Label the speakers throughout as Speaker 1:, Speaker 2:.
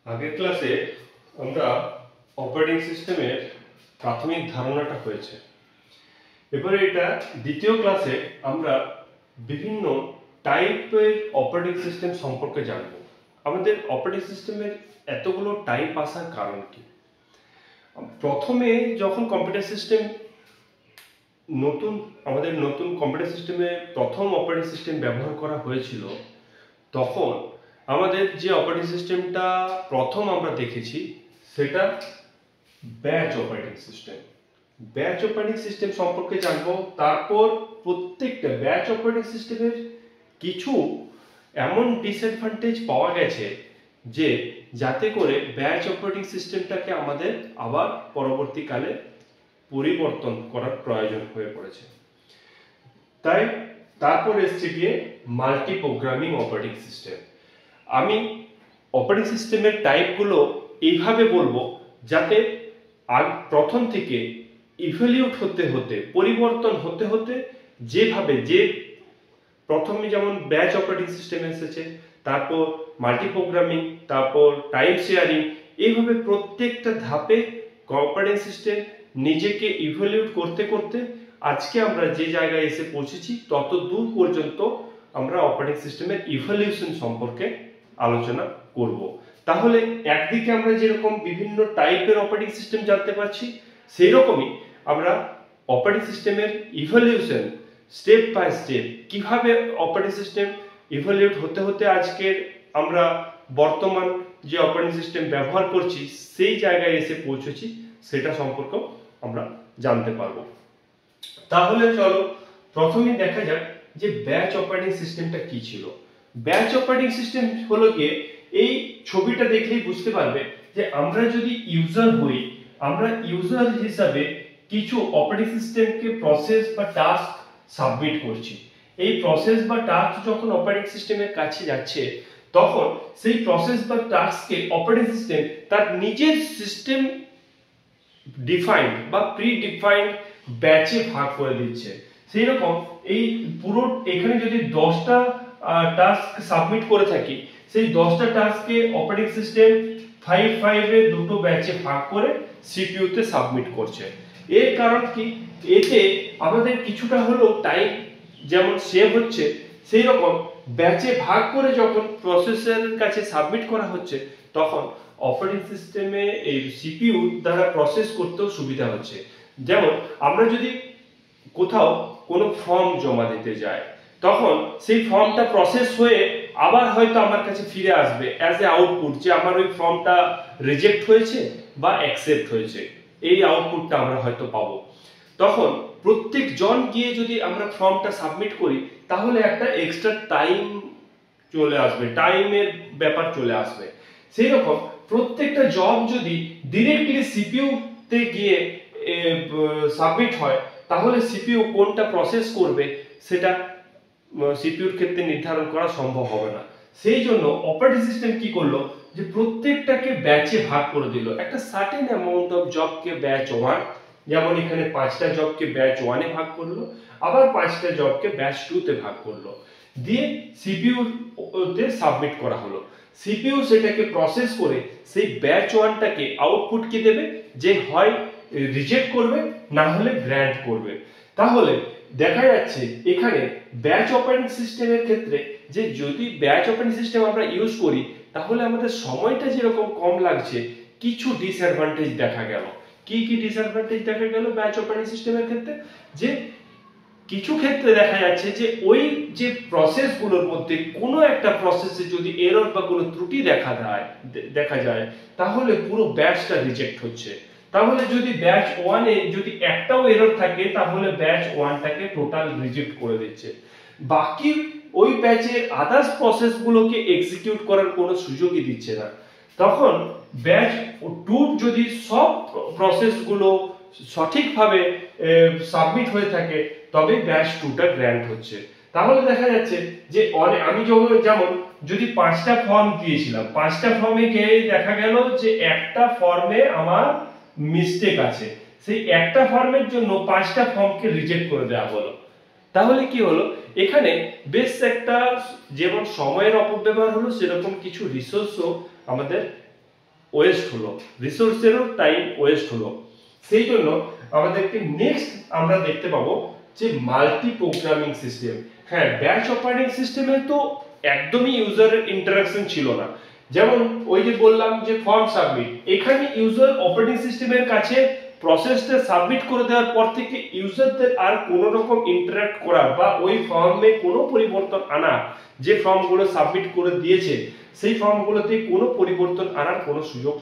Speaker 1: আগের ক্লাসে আমরা অপারেটিং সিস্টেমের প্রাথমিক ধারণাটা হয়েছে। এবারে এটা দ্বিতীয় ক্লাসে আমরা বিভিন্ন টাইপের অপারেটিং সিস্টেম সম্পর্কে জানব। আমাদের অপারেটিং সিস্টেমের এতগুলো টাইপ আসার কারণ কি? প্রথমে যখন কম্পিউটার সিস্টেম নতুন কম্পিউটার সিস্টেমে প্রথম অপারেটিং সিস্টেম ব্যবহার করা হয়েছিল, তখন আমাদের যে অপারেটিং সিস্টেমটা প্রথম আমরা দেখেছি সেটা batch operating system. Batch operating system সম্পর্কে জানবো। তারপর প্রত্যেকটা ব্যাচ অপারেটিং সিস্টেমের কিছু এমন ডিসঅ্যাডভান্টেজ পাওয়া গেছে যে যাতে করে ব্যাচ অপারেটিং সিস্টেমটাকে আমাদের আবার পরবর্তীকালে পরিবর্তন করার প্রয়োজন হয়ে পড়েছে। তাই তারপর এসছে গিয়ে মাল্টি প্রোগ্রামিং অপারেটিং সিস্টেম। আমি অপারেটিং সিস্টেমের টাইপগুলো এইভাবে বলবো যাতে প্রথম থেকে ইভ্যালিউট হতে হতে পরিবর্তন হতে হতে যেভাবে প্রথমে যেমন ব্যাচ অপারেটিং সিস্টেম এসেছে, তারপর মাল্টি প্রোগ্রামিং, তারপর টাইম শেয়ারিং, এইভাবে প্রত্যেকটা ধাপে অপারেটিং সিস্টেম নিজেকে ইভ্যালিউট করতে করতে আজকে আমরা যে জায়গায় এসে পৌঁছেছি তত দূর পর্যন্ত আমরা অপারেটিং সিস্টেমের ইভ্যালিউশন সম্পর্কে আলোচনা করব। তাহলে একদিকে আমরা যেরকম বিভিন্ন টাইপের অপারেটিং সিস্টেম জানতে পারছি, সেই রকমই আমরা অপারেটিং সিস্টেমের ইভ্যালিউশন স্টেপ বাই স্টেপ কিভাবে অপারেটিং সিস্টেম ইভ্যালিউট হতে হতে আজকের আমরা বর্তমান যে অপারেটিং সিস্টেম ব্যবহার করছি সেই জায়গায় এসে পৌঁছেছি সেটা সম্পর্কেও আমরা জানতে পারবো। তাহলে চলো প্রথমেই দেখা যাক যে ব্যাচ অপারেটিং সিস্টেমটা কি ছিল। ব্যাচ অপারেটিং সিস্টেম হলো গিয়ে, এই ছবিটা দেখলেই বুঝতে পারবে যে আমরা যদি ইউজার হই, আমরা ইউজার হিসাবে কিছু অপারেটিং সিস্টেমকে প্রসেস বা টাস্ক সাবমিট করছি। এই প্রসেস বা টাস্ক যখন অপারেটিং সিস্টেমের কাছে যাচ্ছে তখন সেই প্রসেস বা টাস্ককে অপারেটিং সিস্টেম তার নিজের সিস্টেম ডিফাইন্ড বা প্রি ডিফাইন্ড ব্যাচে ভাগ করে দিচ্ছে। সেই রকম এই পুরো এখানে যদি 10টা টাস্ক সাবমিট করে থাকি, সেই 10টা টাস্ককে অপারেটিং সিস্টেম 5 এর দুটো ব্যাচে ভাগ করে সিপিইউ তে সাবমিট করছে। এর কারণ কি? এতে আমাদের কিছুটা হলো টাইম যেমন সেভ হচ্ছে, সেই রকম ব্যাচে ভাগ করে যখন প্রসেসরের কাছে সাবমিট করা হচ্ছে তখন অপারেটিং সিস্টেমে এই সিপিইউ দ্বারা প্রসেস করতেও সুবিধা হচ্ছে। যেমন আমরা যদি কোথাও কোনো ফর্ম জমা দিতে যাই, তখন সেই ফর্মটা প্রসেস হয়ে আবার হয়তো আমার কাছে ফিরে আসবে অ্যাজ এ আউটপুট যে আমার ওই ফর্মটা রিজেক্ট হয়েছে বা অ্যাকসেপ্ট হয়েছে, এই আউটপুটটা আমরা হয়তো পাবো। তখন প্রত্যেক জন গিয়ে যদি আমরা ফর্মটা সাবমিট করি তাহলে একটা এক্সট্রা টাইম চলে আসবে, টাইমের ব্যাপার চলে আসবে। সেই রকম প্রত্যেকটা জব যদি ডিরেক্টলি সিপিইউ তে গিয়ে সাবমিট হয় তাহলে সিপিইউ কোনটা প্রসেস করবে সেটা সিপিইউর ক্ষেত্রে নির্ধারণ করা সম্ভব হবে না। সেই জন্য অপারেটিং সিস্টেম কি করলো যে প্রত্যেকটাকে ব্যাচে ভাগ করে দিল। একটা সার্টেন অ্যামাউন্ট অফ জবকে ব্যাচ 1, যেমন এখানে 5টা জবকে ব্যাচ 1 এ ভাগ করলো, আবার 5টা জবকে ব্যাচ 2 তে ভাগ করলো, দিয়ে সিপিইউ তে সাবমিট করা হলো। সিপিইউ সেটাকে প্রসেস করে সেই ব্যাচ 1টাকে আউটপুট কি দেবে, যে হয় রিজেক্ট করবে না হলে গ্র্যান্ট করবে। তাহলে দেখা যাচ্ছে এখানে ব্যাচ অপারেটিং সিস্টেমের ক্ষেত্রে যে যদি ব্যাচ অপারেটিং সিস্টেম আমরা ইউজ করি তাহলে আমাদের সময়টা যেরকম কম লাগছে, কিছু ডিসঅ্যাডভান্টেজ দেখা গেল। কি কি ডিসঅ্যাডভান্টেজ দেখা গেল ব্যাচ অপারেটিং সিস্টেমের ক্ষেত্রে? যে কিছু ক্ষেত্রে দেখা যাচ্ছে যে ওই যে প্রসেসগুলোর মধ্যে কোনো একটা প্রসেসে যদি এরর বা কোনো ত্রুটি দেখা যায় তাহলে পুরো ব্যাচটা রিজেক্ট হচ্ছে। তাহলে যদি ব্যাচ 1 এ যদি একটাও এরর থাকে তাহলে ব্যাচ 1টাকে টোটাল রিজেক্ট করে দিচ্ছে, বাকি ওই ব্যাচের আদার্স প্রসেসগুলোকে এক্সিকিউট করার কোনো সুযোগই দিচ্ছে না। তখন ব্যাচ 2 যদি সব প্রসেসগুলো সঠিকভাবে সাবমিট হয়ে থাকে তবে ব্যাচ 2টা গ্র্যান্ট হচ্ছে। তাহলে দেখা যাচ্ছে যে আমি যেমন যদি 5টা ফর্ম দিয়েছিলাম, 5টা ফর্মে গিয়ে দেখা গেল যে একটা ফর্মে আমার মিস্টেক আছে, সেই একটা ফর্মের জন্য 5টা ফর্মকে রিজেক্ট করে দেওয়া হলো। তাহলে কি হলো, এখানে বেশ একটা যেমন সময়ের অপব্যবহার হলো সেরকম কিছু রিসোর্সও আমাদের ওয়েস্ট হলো, রিসোর্সেরও টাইম ওয়েস্ট হলো। সেই জন্য আমাদেরকে নেক্সট আমরা দেখতে পাবো যে মাল্টি প্রোগ্রামিং সিস্টেম। হ্যাঁ, ব্যাচ অপারেটিং সিস্টেমে তো একদমই ইউজারের ইন্টারাকশন ছিল না। যেমন ওই যে বললাম যে ফর্ম সাবমিট, এখানে ইউজার অপারেটিং সিস্টেমের কাছে প্রসেসটা সাবমিট করে দেওয়ার পর থেকে ইউজারদের আর কোনো রকম ইন্টারাক্ট করার বা ওই ফর্মে কোনো পরিবর্তন আনা, যে ফর্মগুলো সাবমিট করে দিয়েছে সেই ফর্মগুলোতে কোনো পরিবর্তন আনার কোনো সুযোগ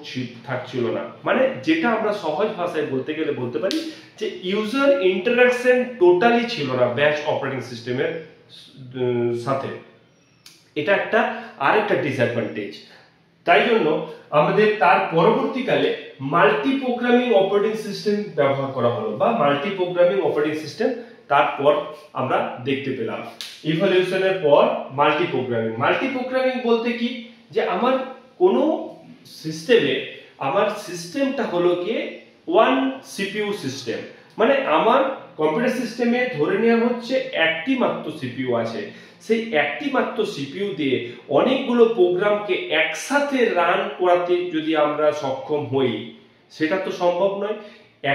Speaker 1: থাকছিল না। মানে যেটা আমরা সহজ ভাষায় বলতে গেলে বলতে পারি যে ইউজার ইন্টারাকশন টোটালি ছিল না ব্যাচ অপারেটিং সিস্টেমের সাথে। এটা একটা আরেকটা ডিসঅ্যাডভান্টেজ। তাই জন্য আমাদের তার পরবর্তীকালে মাল্টি প্রোগ্রামিং অপারেটিং সিস্টেম ব্যবহার করা হলো বা মাল্টি প্রোগ্রামিং অপারেটিং সিস্টেম তারপর আমরা দেখতে পেলাম। ইভলিউশনের পর মাল্টি প্রোগ্রামিং বলতে কি, যে আমার কোনো সিস্টেমে আমার সিস্টেমটা হলো গিয়ে ওয়ান সিপিইউ সিস্টেম। মানে আমার কম্পিউটার সিস্টেমে ধরে নেওয়া হচ্ছে একটি মাত্র সিপিইউ আছে, সেই একটি মাত্র সিপিইউ দিয়ে অনেকগুলো প্রোগ্রামকে একসাথে রান করাতে যদি আমরা সক্ষম হই, সেটা তো সম্ভব নয়।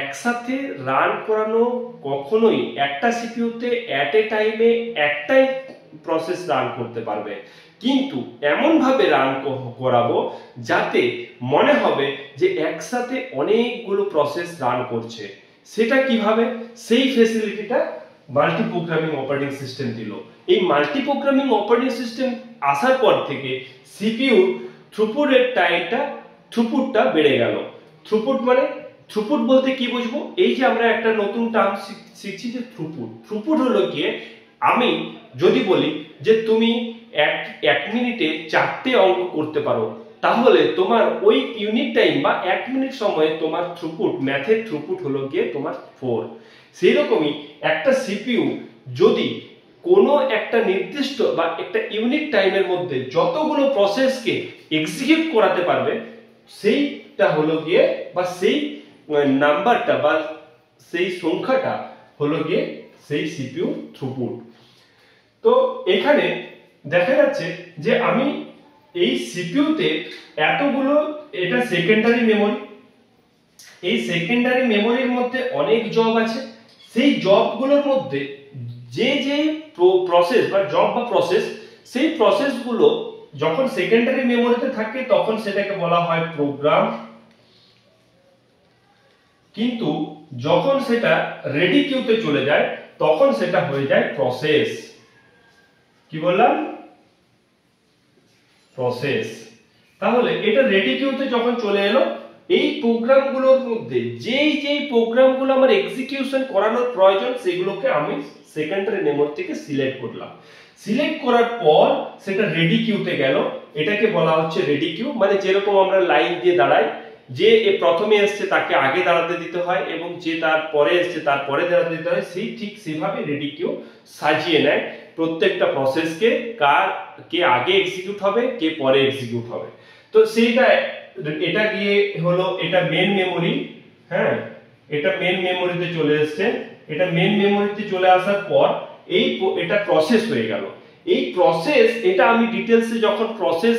Speaker 1: একসাথে রান করানো কখনোই একটা সিপিইউতে অ্যাট এ টাইমে একটাই প্রসেস রান করতে পারবে, কিন্তু এমন ভাবে রান করাবো যাতে মনে হবে যে একসাথে অনেকগুলো প্রসেস রান করছে। সেটা কিভাবে, সেই ফ্যাসিলিটিটা মাল্টি প্রোগ্রামিং অপারেটিং সিস্টেম দিল। এই মাল্টি প্রোগ্রামিং অপারেটিং সিস্টেম আসার পর থেকে সিপিইউ থ্রুপুটটা বেড়ে গেল। থ্রুপুট বলতে কি বুঝবো, এই যে আমরা একটা নতুন টার্ম শিখছি যে থ্রুপুট হলো গিয়ে, আমি যদি বলি যে তুমি এক মিনিটে 4টে অঙ্ক করতে পারো, তাহলে তোমার ওই ইউনিট টাইম বা 1 মিনিট সময়ে তোমার ম্যাথের থ্রুপুট হলো গিয়ে তোমার 4। সেই রকমই একটা সিপিইউ যদি কোনো একটা নির্দিষ্ট বা একটা ইউনিট টাইমের মধ্যে যতগুলো প্রসেসকে এক্সিকিউট করাতে পারবে, সেইটা হলো গিয়ে বা সেই নাম্বারটা বা সেই সংখ্যাটা হলো গিয়ে সেই সিপিইউ থ্রুপুট। তো এখানে দেখা যাচ্ছে যে আমি এই সিপিইউতে এতগুলো, এটা সেকেন্ডারি মেমোরি, এই সেকেন্ডারি মেমোরির মধ্যে অনেক জব আছে। সেই জবগুলোর মধ্যে যে প্রসেস বা জব বা প্রসেস, সেই প্রসেসগুলো যখন সেকেন্ডারি মেমোরিতে থাকে তখন সেটাকে বলা হয় প্রোগ্রাম, কিন্তু যখন সেটা রেডি কিউতে চলে যায় তখন সেটা হয়ে যায় প্রসেস। কি বললাম, প্রসেস। তাহলে এটা রেডি কিউতে যখন চলে এলো, এই প্রোগ্রামগুলোর মধ্যে যেই প্রোগ্রামগুলো আমার এক্সিকিউশন করানোর প্রয়োজন সেগুলোকে আমি সেকেন্ডারি মেমোরি থেকে সিলেক্ট করলাম। সিলেক্ট করার পর সেটা রেডি কিউতে গেল, এটাকে বলা হচ্ছে রেডি কিউ। মানে যেরকম আমরা লাইন দিয়ে দাঁড়াই, যে প্রথমে এসছে তাকে আগে দাঁড়াতে দিতে হয় এবং যে তার পরে এসছে তার পরে দাঁড়াতে দিতে হয়, সেই ঠিক সেভাবে রেডি কিউ সাজিয়ে নেয় প্রত্যেকটা প্রসেসকে, কে আগে এক্সিকিউট হবে কে পরে এক্সিকিউট হবে। তো সেইটা এটা গিয়ে হলো, এটা মেন মেমোরি। হ্যাঁ, এটা মেন মেমোরিতে চলে এসছে। এটা মেন মেমোরিতে চলে আসার পর এটা প্রসেস হয়ে গেল। এই প্রসেস, এটা আমি ডিটেইলসে যখন প্রসেস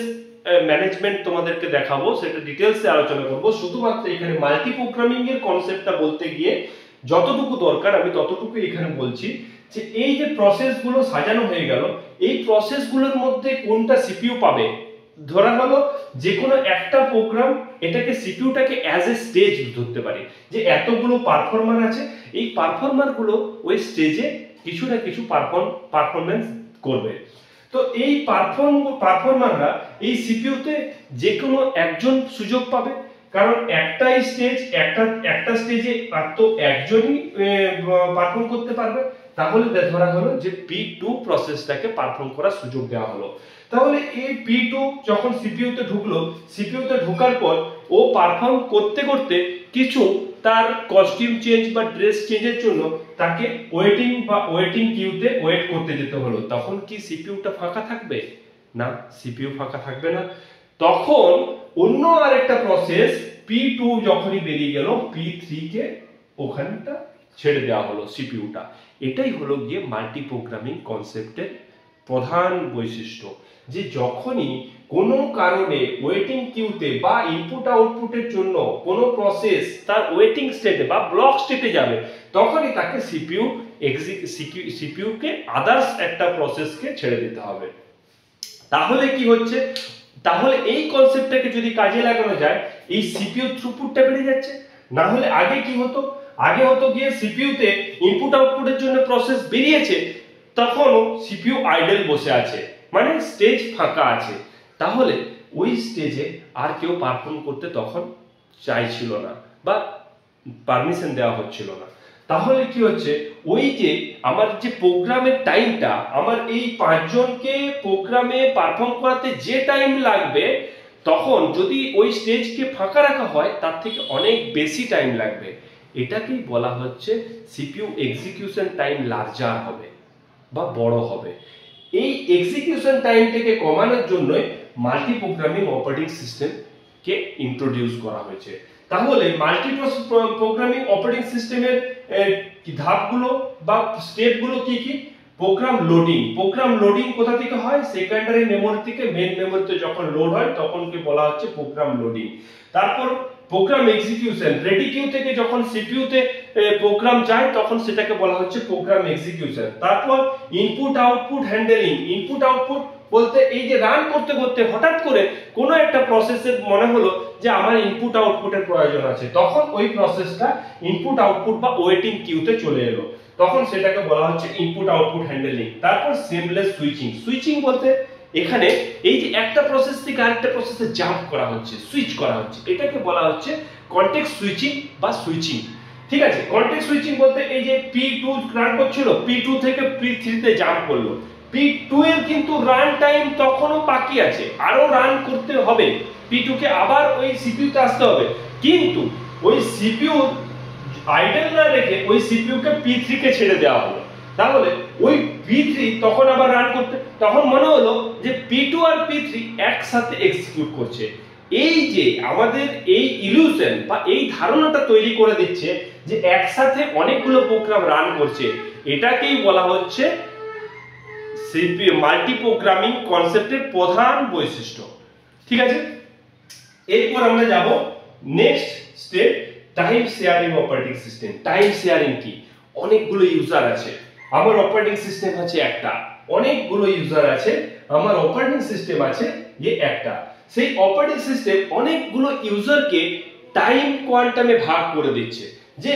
Speaker 1: ম্যানেজমেন্ট তোমাদেরকে দেখাবো সেটা ডিটেইলসে আলোচনা করব। শুধুমাত্র এখানে মাল্টি প্রোগ্রামিং এর কনসেপ্টটা বলতে গিয়ে যতটুকু দরকার আমি ততটুকু এখানে বলছি, যে এই যে প্রসেসগুলো সাজানো হয়ে গেল, এই প্রসেসগুলোর মধ্যে কোনটা সিপিইউ পাবে। ধরা হলো যে কোনো একটা প্রোগ্রাম, এটাকে সিপিইউটাকে অ্যাজ এ স্টেজ ধরতে পারি, যে এতগুলো পারফর্মার আছে, এই পারফর্মার গুলো ওই স্টেজে কিছু না কিছু পারফরম্যান্স করবে। তো এই পারফর্মাররা এই সিপিইউতে যে কোনো একজন সুযোগ পাবে, কারণ একটা স্টেজে আর তো একজনই পারফর্ম করতে পারবে। তাহলে ধরা হলো যে P2 প্রসেসটাকে পারফর্ম করার সুযোগ দেওয়া হলো। তাহলে এই P2 যখন সিপিইউতে ঢুকলো, সিপিইউতে ঢোকার পর ও পারফর্ম করতে করতে কিছু তার কস্টিউম চেঞ্জ বা ড্রেস চেঞ্জের জন্য তাকে ওয়েটিং কিউতে ওয়েট করতে যেতে হলো। তখন কি সিপিইউটা ফাঁকা থাকবে? না, সিপিইউ ফাঁকা থাকবে না। তখন অন্য আরেকটা প্রসেস P2 যখনই বেরিয়ে গেল, P3 কে ওখানটা ছেড়ে দেওয়া হলো সিপিইউটা। এটাই হলো গিয়ে মাল্টি প্রোগ্রামিং কনসেপ্টের প্রধান বৈশিষ্ট্য। যে যখনই কোনো কারণে ওয়েটিং কিউতে বা ইনপুট আউটপুটের জন্য কোনো প্রসেস তার ওয়েটিং স্টেটে বা ব্লক স্টেটে যাবে, তখনই তাকে সিপিইউ কে আদার্স একটা প্রসেসকে ছেড়ে দিতে হবে। তাহলে কি হচ্ছে, তাহলে এই কনসেপ্টটাকে যদি কাজে লাগানো যায়, এই সিপিইউ থ্রুপুটটা বেড়ে যাচ্ছে। না হলে আগে কি হতো, আগে হতো গিয়ে সিপিইউ তে ইনপুট আউটপুটের জন্য প্রসেস বেরিয়েছে, তখনও সিপিইউ আইডল বসে আছে, মানে স্টেজ ফাঁকা আছে। তাহলে ওই স্টেজে আর কেউ পারফর্ম করতে তখন চাইছিল না বা পারমিশন দেওয়া হচ্ছিল না। তাহলে কি হচ্ছে, ওই যে আমার যে প্রোগ্রামের টাইমটা, আমার এই 5 জনকে প্রোগ্রামে পারফর্ম করাতে যে টাইম লাগবে, তখন যদি ওই স্টেজকে ফাঁকা রাখা হয় তার থেকে অনেক বেশি টাইম লাগবে। এটাকেই বলা হচ্ছে সিপিইউ এক্সিকিউশন টাইম লার্জার হবে বা বড় হবে। এই এক্সিকিউশন টাইমটাকে কমানোর জন্যই মাল্টি প্রোগ্রামিং অপারেটিং সিস্টেম কে ইন্ট্রোডিউস করা হয়েছে। তাহলে মাল্টি প্রোগ্রামিং অপারেটিং সিস্টেমের ধাপগুলো বা স্টেপগুলো কি কি? Programme loading. প্রোগ্রাম লোডিং কোথা থেকে হয়? সেকেন্ডারি মেমোরি থেকে মেইন মেমোরিতে যখন লোড হয় তখনকে বলা হচ্ছে প্রোগ্রাম লোডিং। তারপর প্রোগ্রাম এক্সিকিউশন, রেডি কিউ থেকে যখন সিপিইউ তে প্রোগ্রাম যায় তখন সেটাকে বলা হচ্ছে প্রোগ্রাম এক্সিকিউশন। তারপর input output handling. Input output বলতে এই যে রান করতে করতে হঠাৎ করে কোনো একটা প্রসেসের মনে হলো যে আমার ইনপুট আউটপুটের প্রয়োজন আছে, তখন ওই প্রসেসটা ইনপুট আউটপুট বা ওয়েটিং কিউতে চলে এলো, তখন সেটাকে বলা হচ্ছে ইনপুট আউটপুট হ্যান্ডলিং। তারপর সিমলেস সুইচিং। সুইচিং বলতে এখানে এই যে একটা প্রসেস থেকে আরেকটা প্রসেসে জাম্প করা হচ্ছে, সুইচ করা হচ্ছে, এটাকে বলা হচ্ছে কনটেক্সট সুইচিং বা সুইচিং। ঠিক আছে, কনটেক্সট সুইচিং বলতে এই যে P2 রান করছিল, P2 থেকে P3 তে জাম্প করলো, P2 এর কিন্তু রান টাইম তখনও বাকি আছে, আরো রান করতে হবে, P2 কে আবার ওই সিপিইউ তে আসতে হবে, কিন্তু ওই সিপিইউ আইডল না রেখে ওই সিপিইউ কে P3 কে ছেড়ে দেওয়া হলো। তাহলে ওই P3 তখন আবার রান করতে, তখন মনে হলো যে P2 আর P3 একসাথে এক্সিকিউট করছে। এই যে আমাদের এই ইলিউশন বা এই ধারণাটা তৈরি করে দিচ্ছে যে একসাথে অনেকগুলো প্রোগ্রাম রান করছে, এটাকেই বলা হচ্ছে সিপিইউ মাল্টি প্রোগ্রামিং কনসেপ্টের প্রধান বৈশিষ্ট্য। ঠিক আছে, এরপর আমরা যাব next step, time sharing operating system. Time sharing কি? অনেকগুলো ইউজার আছে, আমার অপারেটিং সিস্টেম আছে একটা, অনেকগুলো ইউজার আছে, আমার অপারেটিং সিস্টেম আছে যে একটা। সেই অপারেটিং সিস্টেম অনেকগুলো ইউজারকে টাইম কোয়ান্টামে ভাগ করে দিচ্ছে, যে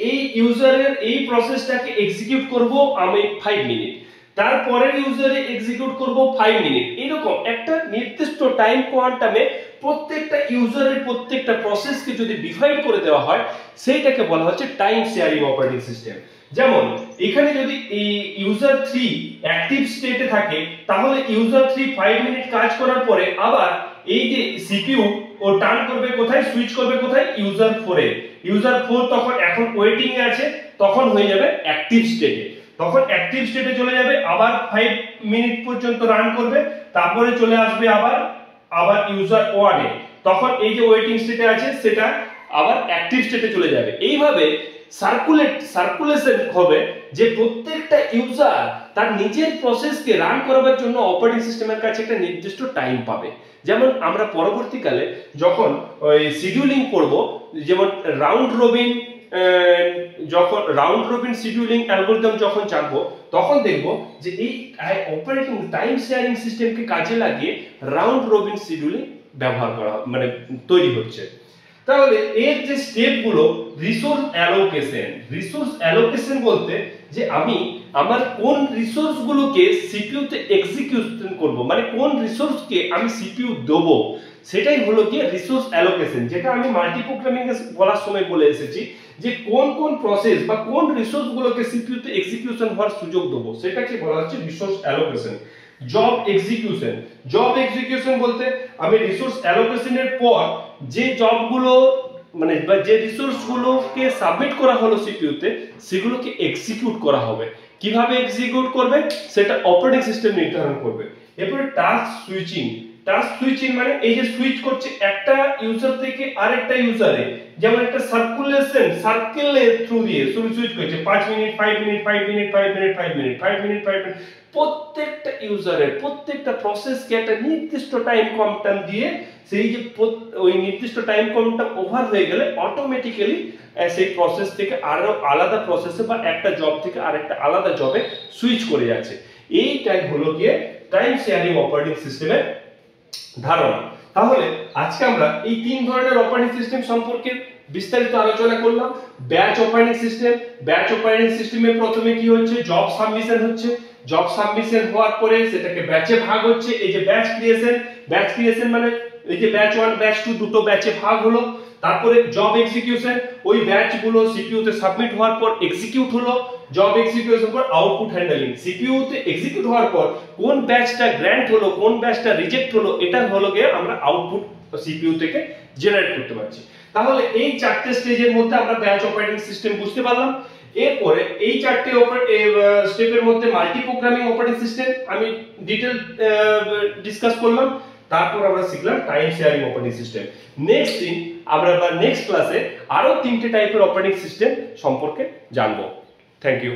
Speaker 1: এই ইউজারের এই প্রসেসটাকে এক্সিকিউট করব আমি 5 মিনিট, তারপরের ইউজারে এক্সিকিউট করব 5 মিনিট, এরকম একটা নির্দিষ্ট টাইম কোয়ান্টামে প্রত্যেকটা ইউজারের প্রত্যেকটা প্রসেসকে যদি ডিভাইড করে দেওয়া হয়, সেইটাকে বলা হচ্ছে টাইম শেয়ারিং অপারেটিং সিস্টেম। যেমন এখানে যদি এই ইউজার 3 অ্যাক্টিভ স্টেটে থাকে, তাহলে ইউজার 3 5 মিনিট কাজ করার পরে আবার এই যে সিপিইউ ও টার্ন করবে কোথায়, সুইচ করবে কোথায়, ইউজার 4 এ। ইউজার 4 তখন এখন ওয়েটিং এ আছে, তখন হয়ে যাবে অ্যাক্টিভ স্টেটে, তখন অ্যাক্টিভ স্টেটে চলে যাবে, আবার 5 মিনিট পর্যন্ত রান করবে, তারপরে চলে আসবে আবার ইউজার 1 এ, তখন এই যে ওয়েটিং স্টেটে আছে সেটা আবার অ্যাক্টিভ স্টেটে চলে যাবে। এইভাবে সার্কুলেশন হবে যে প্রত্যেকটা ইউজার তার নিজের প্রসেসকে রান করার জন্য অপারেটিং সিস্টেমের কাছে একটা নির্দিষ্ট টাইম পাবে। যেমন আমরা পরবর্তীকালে যখন ওই শিডিউলিং করব, যেমন রাউন্ড রবিন শিডিউলিং অ্যালগরিদম যখন জানবো, তখন দেখব যে এই অপারেটিং টাইম শেয়ারিং সিস্টেমকে কাজে লাগিয়ে রাউন্ড রবিন শিডিউলিং ব্যবহার করা মানে তৈরি হচ্ছে। তাহলে এর যে স্টেপগুলো, রিসোর্স অ্যালোকেশন বলতে যে আমি আমার কোন রিসোর্স গুলোকে সিপিইউ তে এক্সিকিউশন করব, মানে কোন রিসোর্সকে আমি সিপিইউ দেব, সেটাই হলো কি রিসোর্স অ্যালোকেশন, যেটা আমি মাল্টি প্রোগ্রামিং এ বলার সময় বলে এসেছি যে কোন কোন প্রসেস বা কোন রিসোর্স গুলোকে সিপিইউ তে এক্সিকিউশন হওয়ার সুযোগ দেব, সেটাকে বলা হচ্ছে রিসোর্স অ্যালোকেশন। জব এক্সিকিউশন বলতে আমি রিসোর্স অ্যালোকেশনের পর যে জবগুলো মানে যে রিসোর্স গুলোকে সাবমিট করা হলো সিপিইউ তে, সেগুলোকে এক্সিকিউট করা হবে। কিভাবে এক্সিকিউট করবে সেটা অপারেটিং সিস্টেম নির্ধারণ করবে। এরপরে টাস্ক টাচ সুইচিং মানে এই যে সুইচ করছে একটা ইউজার থেকে আরেকটা ইউজারে, যেমন একটা সার্কেলের থ্রু দিয়ে সুইচ করছে 5 minute 5 minute 5 minute 5 minute 5 minute 5 minute 5 minute, প্রত্যেকটা ইউজারের প্রত্যেকটা প্রসেসকে একটা নির্দিষ্ট টাইম কোয়ান্টাম দিয়ে সেই যে ওই নির্দিষ্ট টাইম কোয়ান্টাম ওভার হয়ে গেলে অটোমেটিক্যালি সেই প্রসেস থেকে আরো আলাদা প্রসেসে বা একটা জব থেকে আরেকটা আলাদা জবে সুইচ করে যাচ্ছে। এইটাই হলো গিয়ে টাইম শেয়ারিং অপারেটিং সিস্টেমের ধারণা। তাহলে আজকে আমরা এই তিন ধরনের অপারেটিং সিস্টেম সম্পর্কে বিস্তারিত আলোচনা করলাম। Batch operating system, batch operating সিস্টেমে প্রথমে কি হচ্ছে, জব সাবমিশন হচ্ছে, জব সাবমিশন হওয়ার পরে সেটাকে ব্যাচে ভাগ হচ্ছে, এই যে ব্যাচ ক্রিয়েশন মানে এই যে ব্যাচ 1 ব্যাচ 2 দুটো ব্যাচে ভাগ হলো। তারপরে জব এক্সিকিউশন, ওই ব্যাচগুলো সিপিইউ তে সাবমিট হওয়ার পর এক্সিকিউট হলো, জব এক্সিকিউশন পর আউটপুট হ্যান্ডলিং, সিপিইউ তে এক্সিকিউট হওয়ার পর কোন ব্যাচটা গ্র্যান্ট হলো কোন ব্যাচটা রিজেক্ট হলো এটা হলো গিয়ে আমরা আউটপুট সিপিইউ থেকে জেনারেট করতে পারছি। তাহলে এই চারটে স্টেজের মধ্যে আমরা ব্যাচ অপারেটিং সিস্টেম বুঝতে পারলাম। এরপরে এই চারটে স্টেপের মধ্যে মাল্টি প্রোগ্রামিং অপারেটিং সিস্টেম আমি ডিটেল ডিসকাস করলাম। তারপর আমরা শিখলাম time sharing operating system. Next দিন আমরা নেক্সট ক্লাসে আরো তিনটে টাইপের অপারেটিং সিস্টেম সম্পর্কে জানবো। Thank you.